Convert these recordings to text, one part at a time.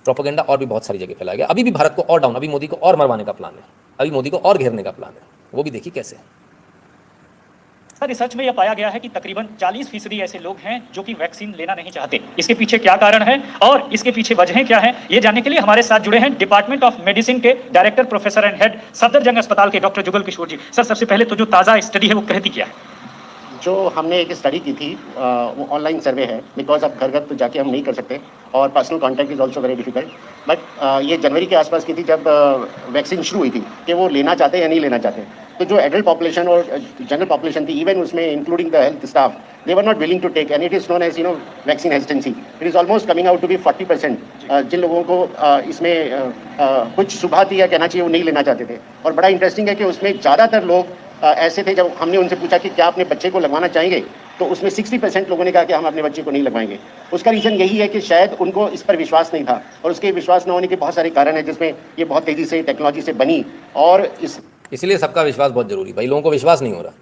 Propaganda और भी बहुत सारी जगह फैलाया गया। अभी भी भारत को और डाउन, अभी मोदी को और मरवाने का प्लान है, अभी मोदी को और घेरने का प्लान है, वो भी देखिए कैसे। सर, रिसर्च में यह पाया गया है कि तकरीबन 40% ऐसे लोग हैं जो कि वैक्सीन लेना नहीं चाहते। इसके पीछे क्या कारण है और इसके पीछे वजहें क्या हैं, ये जानने के लिए हमारे साथ जुड़े हैं डिपार्टमेंट ऑफ मेडिसिन के director professor and head Safdarjung अस्पताल के डॉक्टर जुगल किशोर जी। सर, सबसे पहले तो जो ताज़ा स्टडी है वो कहती क्या है? जो हमने एक स्टडी की थी वो ऑनलाइन सर्वे है, बिकॉज अब घर घर तो जाके हम नहीं कर सकते और personal contact is also very difficult. But ये जनवरी के आसपास की थी जब वैक्सीन शुरू हुई थी कि वो लेना चाहते या नहीं लेना चाहते। तो जो एडल्ट पॉपुलेशन और जनरल पॉपुलेशन थी, इवन उसमें including the health staff, they were not willing to take, and it is known as vaccine hesitancy. It is almost coming out to be 40%। जिन लोगों को इसमें कुछ शुबहत या कहना चाहिए वो नहीं लेना चाहते थे। और बड़ा इंटरेस्टिंग है कि उसमें ज़्यादातर लोग ऐसे थे, जब हमने उनसे पूछा कि क्या अपने बच्चे को लगवाना चाहेंगे, तो उसमें 60% लोगों ने कहा कि हम अपने बच्चे को नहीं लगवाएंगे। उसका रीज़न यही है कि शायद उनको इस पर विश्वास नहीं था, और उसके विश्वास न होने के बहुत सारे कारण हैं, जिसमें ये बहुत तेज़ी से टेक्नोलॉजी से बनी। और इसलिए सबका विश्वास बहुत जरूरी। भाई लोगों को विश्वास नहीं हो रहा।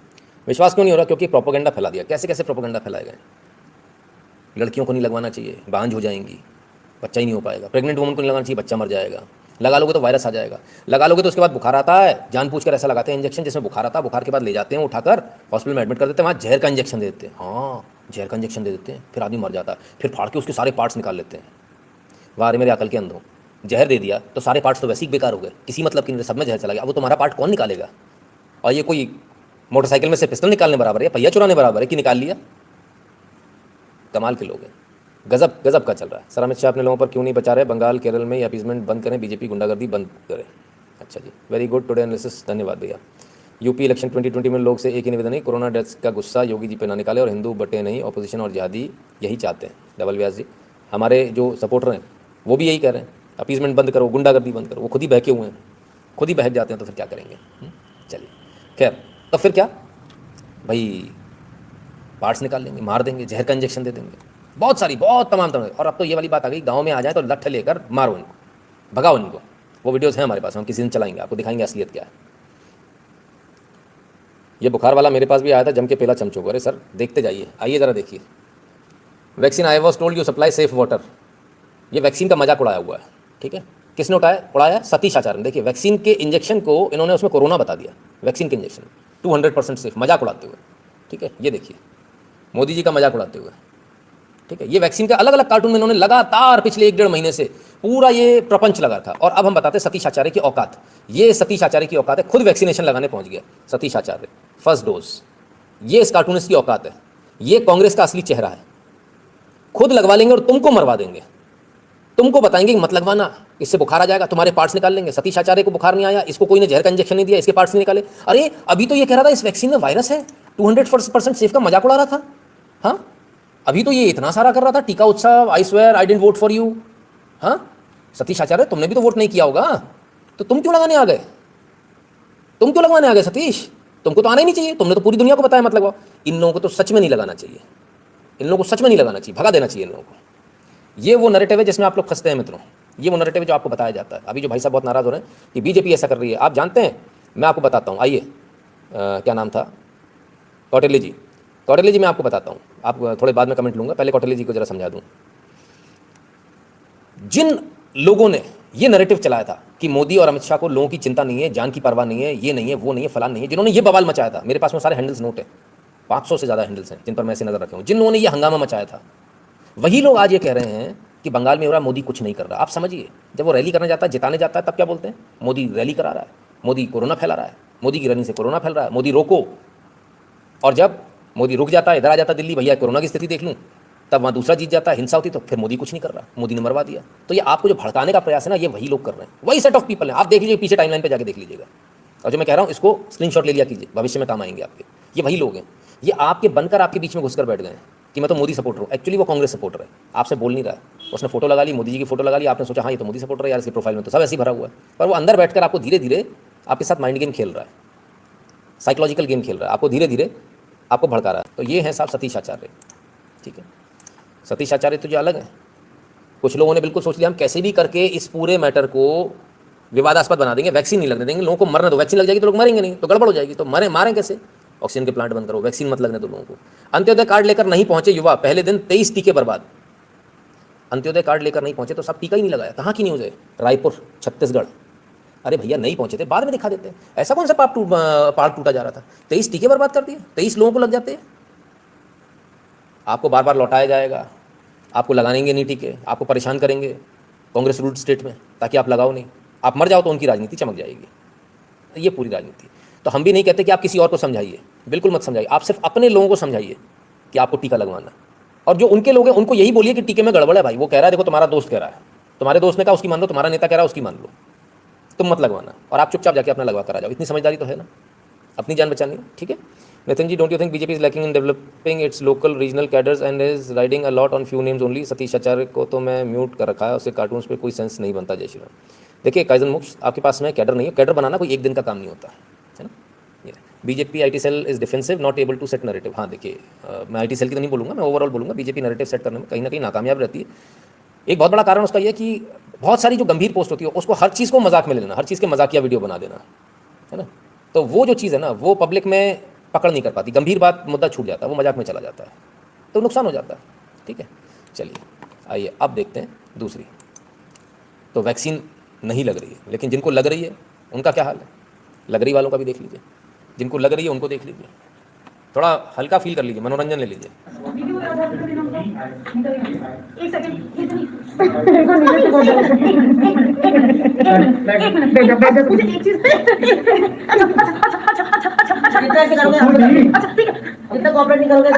विश्वास क्यों नहीं हो रहा? क्योंकि प्रोपेगेंडा फैला दिया। कैसे कैसे प्रोपेगेंडा फैलाए गए? लड़कियों को नहीं लगवाना चाहिए, बांझ हो जाएंगी, बच्चा ही नहीं हो पाएगा। प्रेग्नेंट वुमन को नहीं लगाना चाहिए, बच्चा मर जाएगा। लगा लोगे तो वायरस आ जाएगा। लगा लोगे तो उसके बाद बुखार आता है, जानबूझकर ऐसा लगाते हैं इंजेक्शन जिसमें बुखार आता है। बुखार के बाद ले जाते हैं उठाकर हॉस्पिटल में एडमिट कर देते हैं, वहाँ जहर का इंजेक्शन दे देते हैं। हाँ, जहर का इंजेक्शन दे देते हैं, फिर आदमी मर जाता है। फिर फाड़ के उसके सारे पार्ट्स निकाल लेते हैं। वारे मेरे अकल के अंधों, जहर दे दिया तो सारे पार्ट्स तो वैसे ही बेकार हो गए, किसी मतलब की नहीं, सब में जहर चला गया। अब वो तुम्हारा पार्ट कौन निकालेगा? और ये कोई मोटरसाइकिल में से पिस्टल निकालने बराबर है, पहिया चुराने बराबर है कि निकाल लिया। कमाल के लोग हैं, गजब गजब का चल रहा है। सर, अमित शाह अपने लोगों पर क्यों नहीं बचा रहे? बंगाल केरल में ये अपीसमेंट बंद करें, बीजेपी गुंडागर्दी बंद करें। अच्छा जी, वेरी गुड टुडे एनालिसिस, धन्यवाद भैया। यूपी इलेक्शन 2020 में लोग से एक ही निवेदन है, कोरोना डेथ्स का गुस्सा योगी जी पे ना निकाले और हिंदू बटे नहीं, ऑपोजिशन और जिहादी यही चाहते हैं। डबल व्यास जी, हमारे जो सपोर्टर हैं वो भी यही कह रहे हैं, अपीसमेंट बंद करो, गुंडागर्दी बंद करो। वो खुद ही बहके हुए हैं, खुद ही बहक जाते हैं, तो फिर क्या करेंगे? चलिए खैर, तो फिर क्या भाई, पार्ट्स निकाल लेंगे, मार देंगे, जहर का इंजेक्शन दे देंगे, बहुत सारी, बहुत तमाम तरह। और अब तो ये वाली बात आ गई, गांव में आ जाए तो लठ लेकर मारो इनको, भगाओ इनको। वो वीडियोस हैं हमारे पास, हम किसी दिन चलाएंगे, आपको दिखाएंगे असलियत क्या है। ये बुखार वाला मेरे पास भी आया था, जम के पेला चमचो को। अरे सर देखते जाइए, आइए ज़रा देखिए। Vaccine I was told you supply safe water. ये वैक्सीन का मजाक उड़ाया हुआ है, ठीक है। किसने उड़ाया? सतीश आचार्य ने। देखिए, वैक्सीन के इंजेक्शन को इन्होंने उसमें कोरोना बता दिया। वैक्सीन के इंजेक्शन 200% सेफ, मजाक उड़ाते हुए, ठीक है। ये देखिए मोदी जी का मजाक उड़ाते हुए, ठीक है। ये वैक्सीन का अलग अलग कार्टून में इन्होंने लगातार पिछले 1-1.5 महीने से पूरा ये प्रपंच लगा था। और अब हम बताते हैं सतीश आचार्य की औकात। ये सतीश आचार्य की औकात है, खुद वैक्सीनेशन लगाने पहुंच गया सतीश आचार्य, फर्स्ट डोज। ये इस कार्टूनिस्ट की औकात है। ये कांग्रेस का असली चेहरा है। खुद लगवा लेंगे और तुमको मरवा देंगे, तुमको बताएंगे कि मत लगवाना, इससे बुखार आ जाएगा, तुम्हारे पार्ट्स निकाल लेंगे। सतीश आचार्य को बुखार नहीं आया, इसको कोई ने जहर का इंजेक्शन नहीं दिया, इसके पार्ट्स नहीं निकाले। अरे अभी तो ये कह रहा था इस वैक्सीन में वायरस है, 200% सेफ का मजाक उड़ा रहा था। हाँ, अभी तो ये इतना सारा कर रहा था, टीका उत्सव, I swear I didn't vote for you. हाँ सतीश आचार्य, तुमने भी तो वोट नहीं किया होगा, तो तुम क्यों लगाने आ गए? तुम क्यों लगवाने आ गए सतीश? तुमको तो आना ही नहीं चाहिए, तुमने तो पूरी दुनिया को बताया मत लगवाओ। इन लोगों को तो सच में नहीं लगाना चाहिए, इन लोगों को सच में नहीं लगाना चाहिए, भगा देना चाहिए इन लोगों को। ये वो नैरेटिव है जिसमें आप लोग फंसते हैं मित्रों। ये वो नैरेटिव है जो आपको बताया जाता है। अभी जो भाई साहब बहुत नाराज़ हो रहे हैं कि बीजेपी ऐसा कर रही है, आप जानते हैं, मैं आपको बताता हूँ। आइए, क्या नाम था, कौटिल्य जी। कौटिल्य जी, मैं आपको बताता हूँ, आप थोड़े बाद में कमेंट लूँगा, पहले कौटिल्य जी को जरा समझा दूँ। जिन लोगों ने ये नैरेटिव चलाया था कि मोदी और अमित शाह को लोगों की चिंता नहीं है, जान की परवाह नहीं है, ये नहीं है, वो नहीं है, फलान नहीं है, जिन्होंने ये बवाल मचाया था, मेरे पास में सारे हैंडल्स नोट है, 500 से ज़्यादा हैंडल्स हैं जिन पर मैं ऐसे नजर रखे हूँ, जिन लोगों ने ये हंगामा मचाया था, वही लोग आज ये कह रहे हैं कि बंगाल में हो रहा है, मोदी कुछ नहीं कर रहा। आप समझिए, जब वो रैली करने जाता है, जिताने जाता है, तब क्या बोलते हैं? मोदी रैली करा रहा है, मोदी कोरोना फैला रहा है, मोदी की रैली से कोरोना फैल रहा है, मोदी रोको। और जब मोदी रुक जाता है, इधर आ जाता दिल्ली, भैया कोरोना की स्थिति देख लूँ, तब वहाँ दूसरा जीत जाता है, हिंसा होती, तो फिर मोदी कुछ नहीं कर रहा, मोदी ने मरवा दिया। तो ये आपको जो भड़काने का प्रयास है ना, ये वही लोग कर रहे हैं, वही सेट ऑफ पीपल हैं। आप देख लीजिए, पीछे टाइमलाइन पे जाके देख लीजिएगा। और जो मैं कह रहा हूँ, इसको स्क्रीनशॉट ले लिया कीजिए, भविष्य में काम आएंगे आपके। ये वही लोग हैं, ये आपके बनकर आपके बीच में घुसकर बैठ गए हैं कि मैं तो मोदी सपोर्टर हूँ। एक्चुअली वो कांग्रेस सपोर्टर है, आपसे बोल नहीं रहा है। उसने फोटो लगा ली, मोदी जी की फोटो लगा ली, आपने सोचा हाँ ये तो मोदी सपोर्टर है यार, इसके प्रोफाइल में तो सब ऐसे ही भरा हुआ है। पर वो अंदर बैठकर आपको धीरे धीरे आपके साथ माइंड गेम खेल रहा है, साइकोलॉजिकल गेम खेल रहा है, आपको धीरे धीरे आपको भड़का रहा है। तो ये है साहब सतीश आचार्य, ठीक है। सतीश आचार्य तो जो अलग है, कुछ लोगों ने बिल्कुल सोच लिया हम कैसे भी करके इस पूरे मैटर को विवादास्पद बना देंगे, वैक्सीन नहीं लगने देंगे, लोगों को मरने दो, वैक्सीन लग जाएगी तो लोग मरेंगे नहीं, तो गड़बड़ हो जाएगी, तो मारें कैसे? ऑक्सीजन के प्लांट बंद करो, वैक्सीन मत लगने दो लोगों को। अंत्योदय कार्ड लेकर नहीं पहुंचे युवा, पहले दिन 23 टीके बर्बाद। अंत्योदय कार्ड लेकर नहीं पहुंचे तो सब टीका ही नहीं लगाया। कहाँ की न्यूज़ है? रायपुर, छत्तीसगढ़। अरे भैया नहीं पहुंचे थे, बाद में दिखा देते हैं। ऐसा कौन सा पार्ट टूटा जा रहा था? 23 टीके बर्बाद कर दिए, 23 लोगों को लग जाते हैं। आपको बार बार लौटाया जाएगा, आपको लगाएंगे नहीं टीके, आपको परेशान करेंगे कांग्रेस रूल्ड स्टेट में, ताकि आप लगाओ नहीं। आप मर जाओ तो उनकी राजनीति चमक जाएगी। ये पूरी राजनीति। तो हम भी नहीं कहते कि आप किसी और को समझाइए, बिल्कुल मत समझाइए। आप सिर्फ अपने लोगों को समझाइए कि आपको टीका लगवाना। और जो उनके लोग हैं उनको यही बोलिए कि टीके में गड़बड़ है भाई। वो कह रहा है, देखो तुम्हारा दोस्त कह रहा है, तुम्हारे दोस्त ने कहा उसकी मान लो, तुम्हारा नेता कह रहा है उसकी मान लो, तुम मत लगवाना और आप चुपचाप जाके अपना लगवा कर आ जाओ। इतनी समझदारी तो है ना, अपनी जान बचानी है। ठीक है Nitin ji, don't you think BJP is lacking in developing its local regional cadres and is riding a lot on few names only? Satish Acharya को तो मैं म्यूट कर रखा है, उससे कार्टून्स पे कोई सेंस नहीं बनता। जय श्री राम। देखिए काइजन मुक्स, आपके पास में कैडर नहीं है। कैडर बनाना कोई एक दिन का काम नहीं होता है ना। BJP IT cell is defensive, not able to set narrative. हाँ देखिए, मैं आईटी सेल की तो नहीं बोलूँगा, मैं ओवरऑल बोलूँगा। बीजेपी नैरेटिव सेट करने में कहीं ना कहीं नाकामयाब रहती है। एक बहुत बड़ा कारण उसका यह कि बहुत सारी जो गंभीर पोस्ट होती है उसको हर चीज़ को मजाक में ले लेना, हर चीज़ के मजाकिया वीडियो बना देना, है ना। तो वो जो चीज़ है ना, वो पब्लिक में पकड़ नहीं कर पाती। गंभीर बात, मुद्दा छूट जाता है, वो मजाक में चला जाता है, तो नुकसान हो जाता है। ठीक है, चलिए आइए अब देखते हैं दूसरी। तो वैक्सीन नहीं लग रही है, लेकिन जिनको लग रही है उनका क्या हाल है? लग रही वालों का भी देख लीजिए, जिनको लग रही है उनको देख लीजिए, थोड़ा हल्का फील कर लीजिए, मनोरंजन ले लीजिए। जितना कॉपरेट नहीं करोगे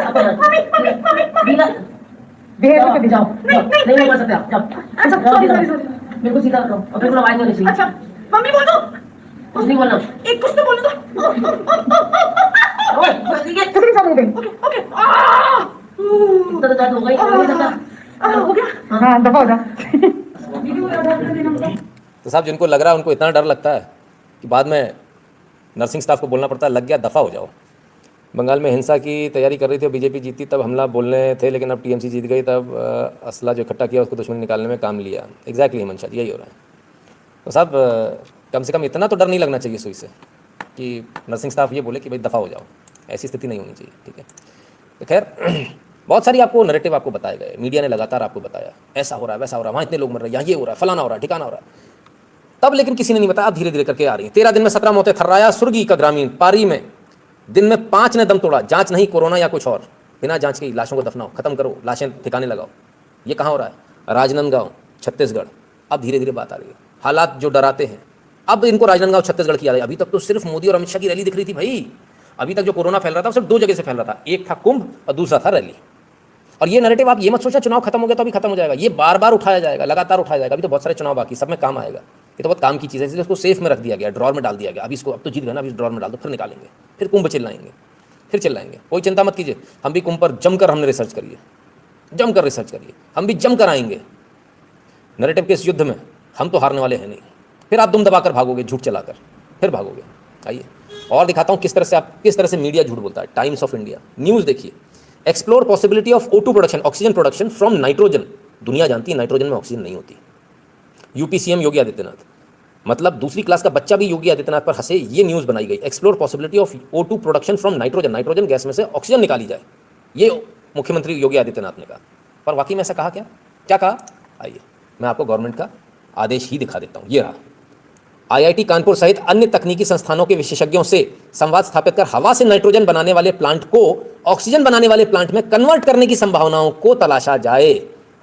जाओ, नहीं बोल सकते आप, जाओ। अच्छा बिल्कुल सीधा रखो और बिल्कुल आवाज नहीं होनी। अच्छा मम्मी बोल दो, कुछ नहीं बोलना, एक कुछ तो बोल दो। ओके इतना तो दर्द हो गई, हो गया। हाँ दफा हो जा। तो साहब जिनको लग रहा है उनको इतना डर लगता है कि बाद में नर्सिंग स्टाफ को बोलना पड़ता है, लग गया दफ़ा हो जाओ। बंगाल में हिंसा की तैयारी कर रही थी और बीजेपी जीती तब हमला बोलने थे, लेकिन अब टीएमसी जीत गई तब असला जो इकट्ठा किया उसको दुश्मनी निकालने में काम लिया। एग्जैक्टली हिमंशा जी, यही हो रहा है। तो साहब कम से कम इतना तो डर नहीं लगना चाहिए सुई से कि नर्सिंग स्टाफ ये बोले कि भाई दफ़ा हो जाओ। ऐसी स्थिति नहीं होनी चाहिए। ठीक है, तो खैर बहुत सारी आपको नैरेटिव आपको बताए गए, मीडिया ने लगातार आपको बताया ऐसा हो रहा है, वैसा हो रहा है, वहाँ इतने लोग मर रहे हैं, यहाँ ये हो रहा है, फलाना हो रहा है, ठिकाना हो रहा है। तब लेकिन किसी ने नहीं बताया, अब धीरे धीरे करके आ रही है। 13 दिन में 17 मौतें, थर्राया सुर्गी का ग्रामीण। पारी में दिन में 5 ने दम तोड़ा। जांच नहीं, कोरोना या कुछ और, बिना जांच के लाशों को दफनाओ, खत्म करो, लाशें ठिकाने लगाओ। ये कहाँ हो रहा है? राजनांदगांव, छत्तीसगढ़। अब धीरे धीरे बात आ रही है, हालात जो डराते हैं अब इनको राजनांदगांव छत्तीसगढ़ की आ रही है। अभी तक तो सिर्फ मोदी और अमित शाह की रैली दिख रही थी भाई। अभी तक जो कोरोना फैल रहा था सिर्फ 2 जगह से फैल रहा था, एक था कुंभ और दूसरा था रैली। और ये नैरेटिव आप ये मत सोचना चुनाव खत्म हो गया तो अभी खत्म हो जाएगा, ये बार बार उठाया जाएगा, लगातार उठाया जाएगा। अभी तो बहुत सारे चुनाव बाकी, सब में काम आएगा। ये तो बहुत काम की चीज़ है, इसलिए उसको सेफ में रख दिया गया, ड्रॉर में डाल दिया गया। अभी इसको अब तो जीत गए ना, अभी ड्रॉर में डाल दो, फिर निकालेंगे, फिर कुंभ चिल्लाएंगे, फिर चिल्लाएंगे। कोई चिंता मत कीजिए, हम भी कुंभ पर जमकर हमने रिसर्च करिए, जमकर रिसर्च करिए, हम भी जमकर आएंगे नैरेटिव के इस युद्ध में। हम तो हारने वाले हैं नहीं। फिर आप दुम दबाकर भागोगे, झूठ चलाकर फिर भागोगे। आइए और दिखाता हूँ किस तरह से मीडिया झूठ बोलता है। टाइम्स ऑफ इंडिया न्यूज़ देखिए, explore possibility of O2 production, oxygen production from nitrogen. दुनिया जानती है नाइट्रोजन में ऑक्सीजन नहीं होती। यूपी सीएम योगी आदित्यनाथ, मतलब दूसरी क्लास का बच्चा भी योगी आदित्यनाथ पर हंसे, ये न्यूज़ बनाई गई। Explore possibility of O2 production from nitrogen, nitrogen gas में से ऑक्सीजन निकाली जाए, ये मुख्यमंत्री योगी आदित्यनाथ ने कहा। पर वाकई में ऐसा कहा क्या कहा? आइए मैं आपको गवर्नमेंट का आदेश ही दिखा देता हूँ। ये रहा, IIT कानपुर सहित अन्य तकनीकी संस्थानों के विशेषज्ञों से संवाद स्थापित कर हवा से नाइट्रोजन बनाने वाले प्लांट को ऑक्सीजन बनाने वाले प्लांट में कन्वर्ट करने की संभावनाओं को तलाशा जाए।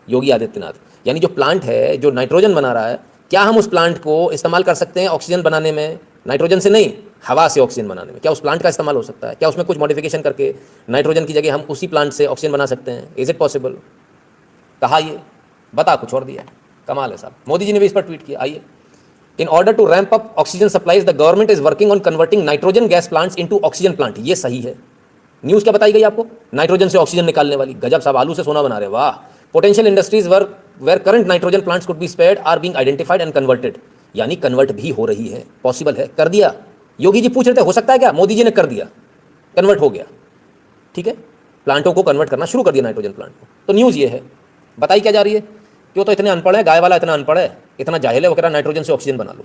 योगी आदित्यनाथ, यानी जो प्लांट है जो नाइट्रोजन बना रहा है, क्या हम उस प्लांट को इस्तेमाल कर सकते हैं ऑक्सीजन बनाने में? नाइट्रोजन से नहीं, हवा से ऑक्सीजन बनाने में क्या उस प्लांट का इस्तेमाल हो सकता है? क्या उसमें कुछ मॉडिफिकेशन करके नाइट्रोजन की जगह हम उसी प्लांट से ऑक्सीजन बना सकते हैं? Is it possible? कहा, ये बता कुछ और दिया। कमाल है साहब। मोदी जी ने भी इस पर ट्वीट किया। आइए, In order to ramp up oxygen supplies, the government is working on converting nitrogen gas plants into oxygen plant. ये सही है। न्यूज़ क्या बताई गई आपको? नाइट्रोजन से ऑक्सीजन निकालने वाली। गजब साहब, आलू से सोना बना रहे, वाह। Potential industries where current nitrogen plants could be spared are being identified and converted, यानी कन्वर्ट भी हो रही है, पॉसिबल है, कर दिया। योगी जी पूछ रहे थे हो सकता है क्या? मोदी जी ने कर दिया, कन्वर्ट हो गया। ठीक है, प्लांटों को कन्वर्ट करना शुरू कर दिया, नाइट्रोजन प्लांट को। तो न्यूज़ ये है, बताई क्या जा रही है कि वो तो इतने अनपढ़ है, गाय वाला इतना अनपढ़ है, इतना जाहिल है, वो कह रहा नाइट्रोजन से ऑक्सीजन बना लो।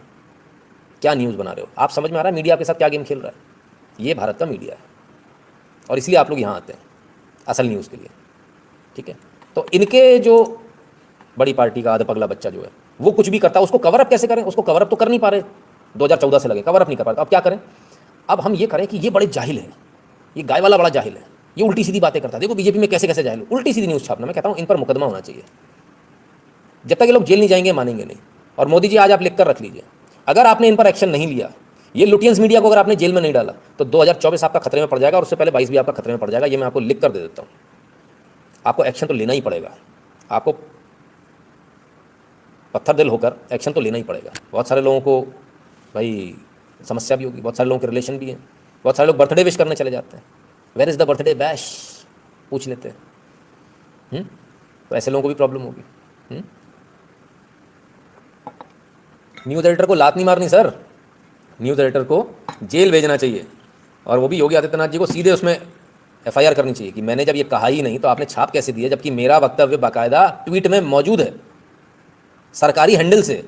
क्या न्यूज़ बना रहे हो आप? समझ में आ रहा है मीडिया आपके साथ क्या गेम खेल रहा है? ये भारत का मीडिया है और इसलिए आप लोग यहाँ आते हैं असल न्यूज़ के लिए। ठीक है, तो इनके जो बड़ी पार्टी का आधा पगला बच्चा जो है वो कुछ भी करता है, उसको कवर अप कैसे करें? उसको कवर अप तो कर नहीं पा रहे, 2014 से लगे कवर अप नहीं कर पा रहे। अब क्या करें? अब हम ये करें कि ये बड़े जाहिल है, ये गाय वाला बड़ा जाहिल है, ये उल्टी सीधी बातें करता है। देखो बीजेपी में कैसे कैसे जाहिल, उल्टी सीधी न्यूज़ छापना। मैं कहता हूँ इन पर मुकदमा होना चाहिए। जब तक ये लोग जेल नहीं जाएंगे मानेंगे नहीं। और मोदी जी आज आप लिख कर रख लीजिए, अगर आपने इन पर एक्शन नहीं लिया, ये लुटियंस मीडिया को अगर आपने जेल में नहीं डाला, तो 2024 आपका खतरे में पड़ जाएगा और उससे पहले 22 भी आपका खतरे में पड़ जाएगा। ये मैं आपको लिख कर दे देता हूँ। आपको एक्शन तो लेना ही पड़ेगा, आपको पत्थर दिल होकर एक्शन तो लेना ही पड़ेगा। बहुत सारे लोगों को भाई समस्या भी होगी, बहुत सारे लोगों के रिलेशन भी हैं, बहुत सारे लोग बर्थडे विश करने चले जाते हैं, where is the birthday bash पूछ लेते हैं। तो ऐसे लोगों को भी प्रॉब्लम होगी। न्यूज़ एडिटर को लात नहीं मारनी सर, न्यूज़ एडिटर को जेल भेजना चाहिए, और वो भी योगी आदित्यनाथ जी को सीधे उसमें FIR करनी चाहिए कि मैंने जब ये कहा ही नहीं तो आपने छाप कैसे दिया, जबकि मेरा वक्तव्य बाकायदा ट्वीट में मौजूद है सरकारी हैंडल से,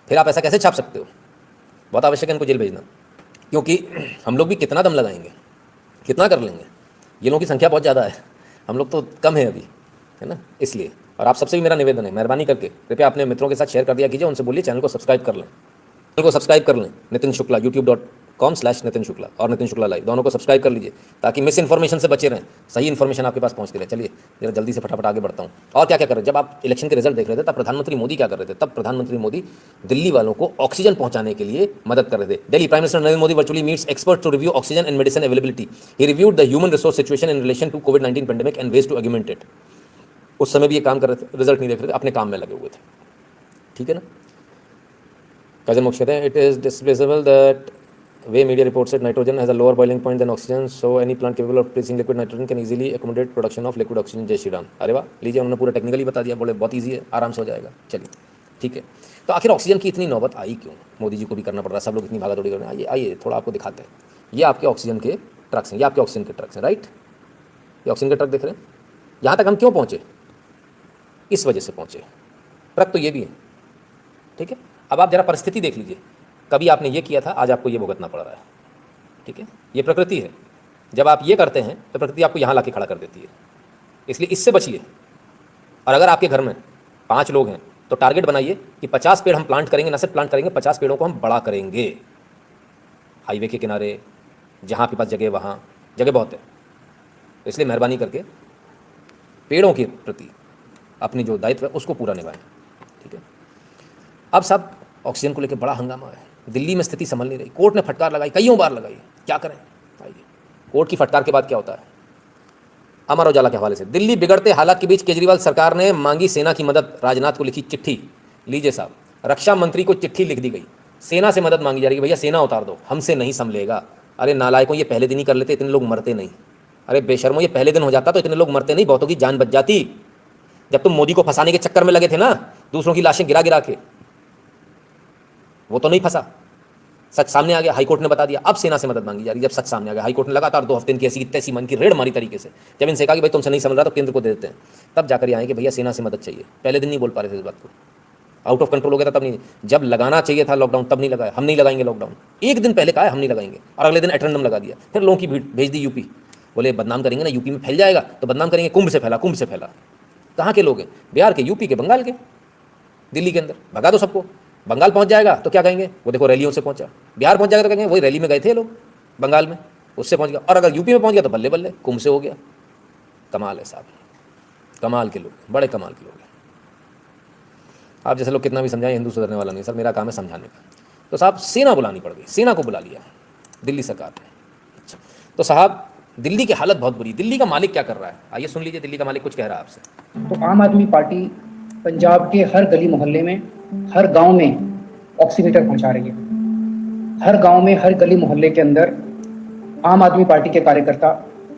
फिर आप ऐसा कैसे छाप सकते हो? बहुत आवश्यक है इनको जेल भेजना, क्योंकि हम लोग भी कितना दम लगाएंगे, कितना कर लेंगे। ये लोगों की संख्या बहुत ज़्यादा है, हम लोग तो कम है अभी, है ना? इसलिए और आप सबसे भी मेरा निवेदन है, मेहरबानी करके कृपया अपने मित्रों के साथ शेयर कर दिया कीजिए, उनसे बोलिए चैनल को सब्सक्राइब कर लें, चैनल को सब्सक्राइब कर लें। नितिन शुक्ला youtube.com/नितिन शुक्ला और नितिन शुक्ला लाइव, दोनों को सब्सक्राइब कर लीजिए ताकि मिस इन्फॉर्मेशन से बचे रहें, सही इन्फॉर्मेशन आपके पास पहुंचती रहे। चलिए जरा जल्दी से फटाफट आगे बढ़ता हूँ। और क्या क्या कर रहे? जब आप इलेक्शन के रिजल्ट देख रहे थे तब प्रधानमंत्री मोदी क्या कर रहे थे? तब प्रधानमंत्री मोदी दिल्ली वालों को ऑक्सीजन पहुंचाने के लिए मदद कर रहे थे। Delhi prime minister Narendra Modi virtually meets expert to review oxygen and medicine availability. He reviewed the human resource situation in relation to कोविड-19 pandemic and ways to augment it. उस समय भी ये काम कर रहे थे, रिजल्ट नहीं देख रहे थे, अपने काम में लगे हुए थे। ठीक है ना? कजन मुख्य कहते हैं it is displaceable that way media reports it nitrogen has a lower boiling point than oxygen, so any plant capable of producing liquid nitrogen can easily accommodate production of liquid oxygen. Jai Shri Ram. अरे वाह, लीजिए उन्होंने पूरा technically बता दिया, बोले बहुत easy है, आराम से हो जाएगा। चलिए ठीक है, तो आखिर ऑक्सीजन की इतनी नौबत आई क्यों? मोदी जी को भी करना पड़ रहा है, सब लोग इतनी भागा दौड़ी कर रहे हैं। आइए आइए थोड़ा आपको दिखाते हैं। ये आपके ऑक्सीजन के ट्रक्स हैं, ये आपके ऑक्सीजन के ट्रक्स हैं, राइट? ये ऑक्सीजन के ट्रक दिख रहे हैं। यहाँ तक हम क्यों पहुँचे? इस वजह से पहुँचे। ट्रक तो ये भी है, ठीक है। अब आप जरा परिस्थिति देख लीजिए, कभी आपने ये किया था, आज आपको ये भुगतना पड़ रहा है। ठीक है, ये प्रकृति है। जब आप ये करते हैं तो प्रकृति आपको यहाँ ला के खड़ा कर देती है, इसलिए इससे बचिए। और अगर आपके घर में 5 लोग हैं तो टारगेट बनाइए कि 50 पेड़ हम प्लांट करेंगे, ना सिर्फ प्लांट करेंगे, 50 पेड़ों को हम बड़ा करेंगे। हाईवे के किनारे, जहाँ आपके पास जगह, वहाँ जगह बहुत है, तो इसलिए मेहरबानी करके पेड़ों के प्रति अपनी जो दायित्व है उसको पूरा निभाएं। ठीक है, अब सब ऑक्सीजन को लेकर बड़ा हंगामा है। दिल्ली में स्थिति संभल नहीं रही, कोर्ट ने फटकार लगाई, कईयों बार लगाई, क्या करें? आइए, कोर्ट की फटकार के बाद क्या होता है? अमर उजाला के हवाले से, दिल्ली बिगड़ते हालात के बीच केजरीवाल सरकार ने मांगी सेना की मदद, राजनाथ को लिखी चिट्ठी। लीजिए साहब, रक्षा मंत्री को चिट्ठी लिख दी गई, सेना से मदद मांगी जा रही है, भैया सेना उतार दो, हमसे नहीं संभलेगा। अरे नालायकों, ये पहले दिन ही कर लेते, इतने लोग मरते नहीं। अरे बेशर्मो, ये पहले दिन हो जाता तो इतने लोग मरते नहीं, बहुतों की जान बच जाती। जब तुम मोदी को फंसाने के चक्कर में लगे थे ना, दूसरों की लाशें गिरा गिरा के, वो तो नहीं फंसा, सच सामने आ गया, हाईकोर्ट ने बता दिया। अब सेना से मदद मांगी जा रही है, जब सच सामने आ गया। हाईकोर्ट ने लगातार 2 हफ्ते की ऐसी तैसी मन की रेड मारी तरीके से। जब इनसे कहा कि भाई तुमसे नहीं समझ रहा तो केंद्र को दे देते हैं, तब जाकर ये आए कि भैया सेना से मदद चाहिए। पहले दिन नहीं बोल पा रहे थे इस बात को, आउट ऑफ कंट्रोल हो गया था तब नहीं। जब लगाना चाहिए था लॉकडाउन तब नहीं लगाया, हम नहीं लगाएंगे लॉकडाउन। एक दिन पहले कहा है हम नहीं लगाएंगे, और अगले दिन एटेंडम लगा दिया। फिर लोगों की भीड़ भेज दी यूपी, बोले बदनाम करेंगे ना, यूपी में फैल जाएगा तो बदनाम करेंगे, कुंभ से फैला, कुंभ से फैला। कहाँ के लोग हैं? बिहार के, यूपी के, बंगाल के, दिल्ली के अंदर भगा दो सबको। बंगाल पहुंच जाएगा तो क्या कहेंगे? वो देखो रैलियों से पहुंचा। बिहार पहुंच जाएगा तो कहेंगे वही रैली में गए थे लोग बंगाल में, उससे पहुंच गया। और अगर यूपी में पहुंच गया तो बल्ले बल्ले, कुंभ से हो गया। कमाल है साहब, कमाल के लोग, बड़े कमाल के लोग हैं। आप जैसे लोग कितना भी समझाएं, हिंदू सुधरने वाला नहीं सर, मेरा काम है समझाने का। तो साहब सेना बुलानी पड़ गई, सेना को बुला लिया दिल्ली सरकार ने। अच्छा, तो साहब दिल्ली की हालत बहुत बुरी। दिल्ली का मालिक क्या कर रहा है, आइए सुन लीजिए दिल्ली का मालिक कुछ कह रहा है आपसे। तो आम आदमी पार्टी पंजाब के हर गली मोहल्ले में, हर गांव में ऑक्सीमीटर पहुंचा रही है। हर गांव में, हर गली मोहल्ले के अंदर आम आदमी पार्टी के कार्यकर्ता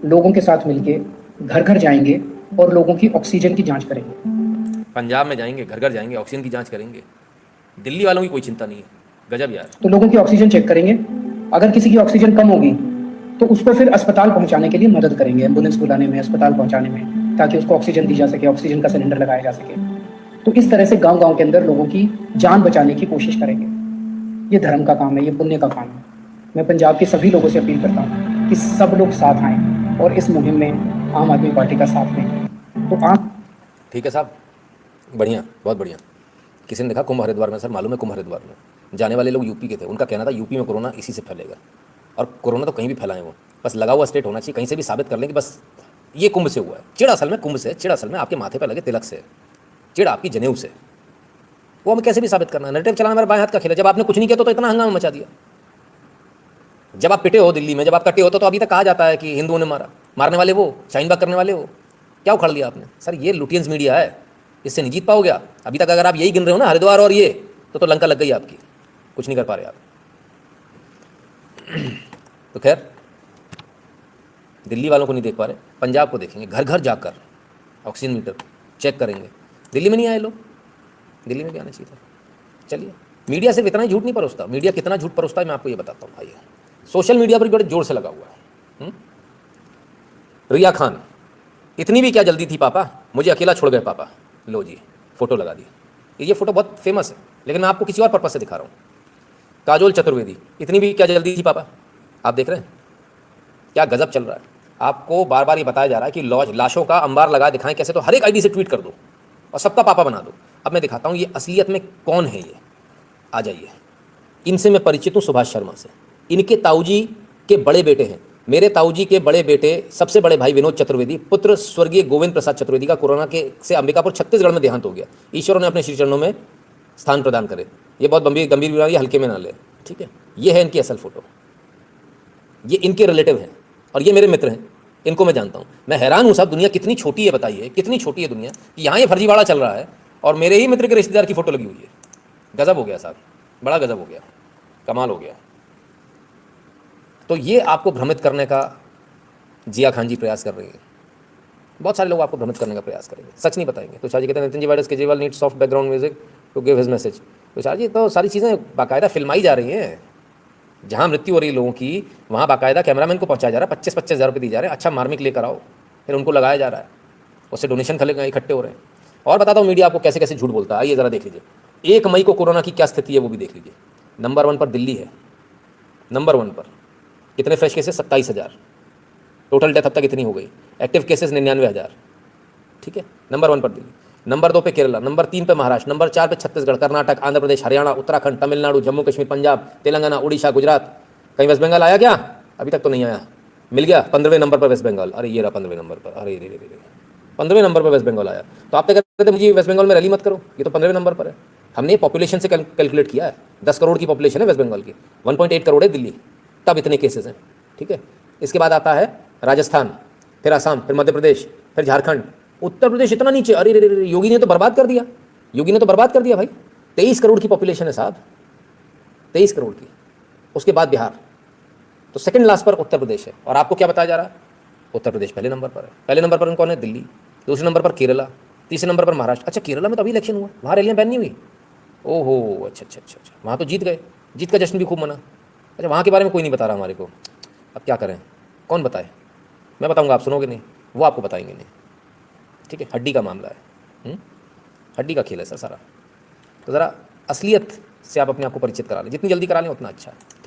लोगों के साथ मिलके घर घर जाएंगे और लोगों की ऑक्सीजन की जांच करेंगे। पंजाब में जाएंगे, घर घर जाएंगे, ऑक्सीजन की जांच करेंगे। दिल्ली वालों की कोई चिंता नहीं है। गजब यार। तो लोगों की ऑक्सीजन चेक करेंगे, अगर किसी की ऑक्सीजन कम होगी तो उसको फिर अस्पताल पहुंचाने के लिए मदद करेंगे, एम्बुलेंस बुलाने में, अस्पताल पहुंचाने में, ताकि उसको ऑक्सीजन दी जा सके, ऑक्सीजन का सिलेंडर लगाया जा सके। तो इस तरह से गांव गांव के अंदर लोगों की जान बचाने की कोशिश करेंगे। ये धर्म का काम है, ये पुण्य का काम है। मैं पंजाब के सभी लोगों से अपील करता हूँ कि सब लोग साथ आएं और इस मुहिम में आम आदमी पार्टी का साथ लें। तो आप ठीक है साहब, बढ़िया, बहुत बढ़िया। किसी ने देखा कुंभ हरिद्वार में, सर मालूम है कुंभ हरिद्वार में जाने वाले लोग यूपी के थे, उनका कहना था यूपी में कोरोना इसी से फैलेगा, और कोरोना तो कहीं भी फैलाएं वो, बस लगा हुआ स्टेट होना चाहिए, कहीं से भी साबित कर लें कि बस ये कुंभ से हुआ है। चिड़ असल में कुंभ से, चिड़ असल में आपके माथे पर लगे तिलक से, चिड़ आपकी जनेऊ से, वो हमें कैसे भी साबित करना है। नैरेटिव चलाना मेरा बाएं हाथ का खेल है। जब आपने कुछ नहीं किया तो इतना हंगामा मचा दिया। जब आप पिटे हो दिल्ली में, जब आप कटे हो तो अभी तक कहा जाता है कि हिंदुओं ने मारा, मारने वाले वो, शाहीनबाग करने वाले वो, क्या उखाड़ लिया आपने। सर ये लुटियंस मीडिया है, इससे नहीं जीत पाओगे आप। अभी तक अगर आप यही गिन रहे हो ना, हरिद्वार और ये, तो लंका लग गई आपकी, कुछ नहीं कर पा रहे आप। तो खैर, दिल्ली वालों को नहीं देख पा रहे, पंजाब को देखेंगे, घर घर जाकर ऑक्सीजन मीटर चेक करेंगे। दिल्ली में नहीं आए लोग, दिल्ली में भी आना चाहिए था। चलिए, मीडिया सिर्फ इतना ही झूठ नहीं परोसता, मीडिया कितना झूठ परोसता है मैं आपको ये बताता हूँ। आइए, सोशल मीडिया पर भी बड़े जोर से लगा हुआ है। रिया खान, इतनी भी क्या जल्दी थी पापा, मुझे अकेला छोड़ गए पापा, लो जी फोटो लगा दी। ये फोटो बहुत फेमस है, लेकिन मैं आपको किसी और पर्पज से दिखा रहा हूँ। काजोल चतुर्वेदी, इतनी भी क्या जल्दी थी पापा, आप देख रहे हैं क्या गजब चल रहा है। आपको बार बार ये बताया जा रहा है कि लाशों का अंबार लगा दिखाएं कैसे, तो हर एक आईडी से ट्वीट कर दो और सबका पापा बना दो। अब मैं दिखाता हूँ ये असलियत में कौन है ये, आ जाइए। इनसे मैं परिचित हूँ, सुभाष शर्मा से। इनके ताऊजी के बड़े बेटे हैं, मेरे ताऊजी के बड़े बेटे, सबसे बड़े भाई विनोद चतुर्वेदी, पुत्र स्वर्गीय गोविंद प्रसाद चतुर्वेदी का कोरोना के से अंबिकापुर छत्तीसगढ़ में देहांत हो गया। ईश्वर ने अपने श्री चरणों में स्थान प्रदान करे। ये बहुत गंभीर बीमारी, हल्के में ना ले, ठीक है। ये है इनकी असल फोटो, ये इनके रिलेटिव हैं और ये मेरे मित्र हैं, इनको मैं जानता हूँ। मैं हैरान हूँ साहब, दुनिया कितनी छोटी है, बताइए कितनी छोटी है दुनिया कि यहाँ ये फर्जीवाड़ा चल रहा है और मेरे ही मित्र के रिश्तेदार की फोटो लगी हुई है। गजब हो गया साहब, बड़ा गजब हो गया, कमाल हो गया। तो ये आपको भ्रमित करने का जिया खान जी प्रयास कर रही है। बहुत सारे लोग आपको भ्रमित करने का प्रयास करेंगे, सच नहीं बताएंगे। तो जी कहते हैं Nitin ji virus Kejriwal need soft background music to give his message. तो जी तो सारी चीज़ें बाकायदा फिल्माई जा रही हैं। जहाँ मृत्यु हो रही है लोगों की, वहाँ बाकायदा कैमरामैन को पहुँचाया जा रहा है, 25-25 हज़ार रुपये दिए जा रहे हैं, अच्छा मार्मिक लेकर आओ, फिर उनको लगाया जा रहा है, उससे डोनेशन इकट्ठे हो रहे हैं। और बताता हूँ मीडिया आपको कैसे कैसे झूठ बोलता है, आइए ज़रा देख लीजिए। 1 मई को कोरोना की क्या स्थिति है वो भी देख लीजिए। नंबर 1 पर दिल्ली है, नंबर 1 पर। कितने फ्रेश केसेस? 27,000। टोटल डेथ अब तक इतनी हो गई। एक्टिव केसेस 99,000, ठीक है। नंबर 1 पर दिल्ली, नंबर 2 पे केरला, नंबर 3 पे महाराष्ट्र, नंबर 4 पे छत्तीसगढ़, कर्नाटक, आंध्र प्रदेश, हरियाणा, उत्तराखंड, तमिलनाडु, जम्मू कश्मीर, पंजाब, तेलंगाना, उड़ीसा, गुजरात। कहीं वेस्ट बंगाल आया क्या? अभी तक तो नहीं आया। मिल गया 15वें नंबर पर वेस्ट बंगाल। अरे ये रहा 15वें नंबर पर, अरे रे 15वें नंबर पर वेस्ट बंगाल आया। तो आप क्या कहते थे मुझे वेस्ट बंगाल में रैली मत करो, ये तो 15वें नंबर पर है। हमने पॉपुलेशन से कैलकुलेट किया है, 10 करोड़ की पॉपुलेशन है वेस्ट बंगाल की, 1.8 करोड़ है दिल्ली, तब इतने केसेस हैं, ठीक है। इसके बाद आता है राजस्थान, फिर असम, फिर मध्य प्रदेश, फिर झारखंड, उत्तर प्रदेश इतना नीचे। अरे रे, योगी ने तो बर्बाद कर दिया, योगी ने तो बर्बाद कर दिया भाई। 23 करोड़ की पॉपुलेशन है साहब, 23 करोड़ की। उसके बाद बिहार, तो सेकंड लास्ट पर उत्तर प्रदेश है। और आपको क्या बताया जा रहा है? उत्तर प्रदेश पहले नंबर पर है। पहले नंबर पर कौन है? दिल्ली। दूसरे नंबर पर केरला, तीसरे नंबर पर महाराष्ट्र। अच्छा, केरला में तो अभी इलेक्शन हुआ, वहाँ रैलियाँ बैन नहीं हुई। ओहो, अच्छा, वहाँ तो जीत गए, जीत का जश्न भी खूब मना। अच्छा, वहाँ के बारे में कोई नहीं बता रहा हमारे को, अब क्या करें, कौन बताए? मैं बताऊँगा, आप सुनोगे नहीं, वो आपको बताएंगे नहीं, ठीक है। हड्डी का मामला है, हड्डी का खेल है सर सारा। तो ज़रा असलियत से आप अपने आप को परिचित करा लें, जितनी जल्दी करा लें उतना अच्छा है।